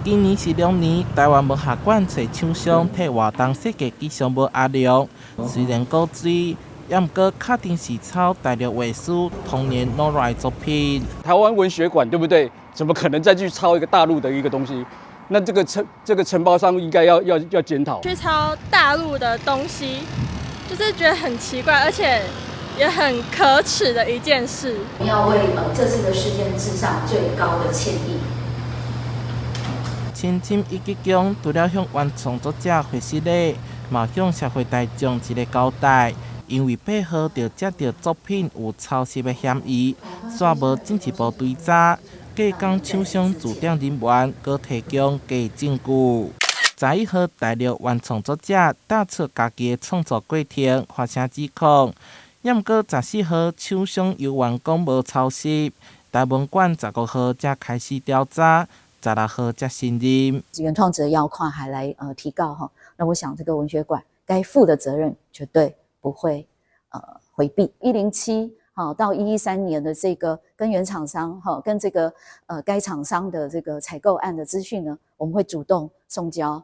今年是2年，台湾文学馆找厂商替活动设计吉祥物阿良，虽然古锥，也毋过确定是抄大陆画师童年弄来作品。台湾文学馆对不对？怎么可能再去抄一个大陆的一个东西？那这个承包商应该要检讨。去抄大陆的东西，就是觉得很奇怪，而且也很可耻的一件事。要为这次的事件致上最高的歉意。亲近一级奖除了向原创作者回失礼，嘛向社会大众一个交代。因为配合着接到作品有抄袭的嫌疑，煞无进一步追查，假讲厂商驻店人员，搁提供假证据。在和大陆原创作者打出家己的创作过程，发声指控。也毋过14号厂商由员讲无抄袭，台文馆15号才开始调查。16号才信任原创者要跨海来提告哈，那我想这个文学馆该负的责任绝对不会回避。107好到113年的这个跟原厂商哈跟这个该厂商的这个采购案的资讯呢，我们会主动送交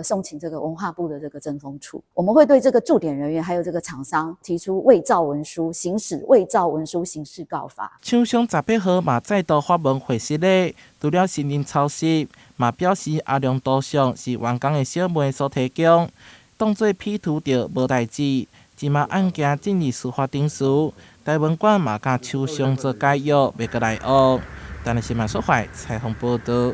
送请这个文化部的这个政风处，我们会对这个驻点人员还有这个厂商提出伪造文书、行使伪造文书刑事告发。厂商18号嘛再度发文回失礼，除了承认抄袭，嘛表示阿良图像是员工的小妹所提供，当作 P 图着无代志。即马案件进入司法程序，台文馆嘛甲厂商做解约，袂阁来学。但是新闻所在采访报道。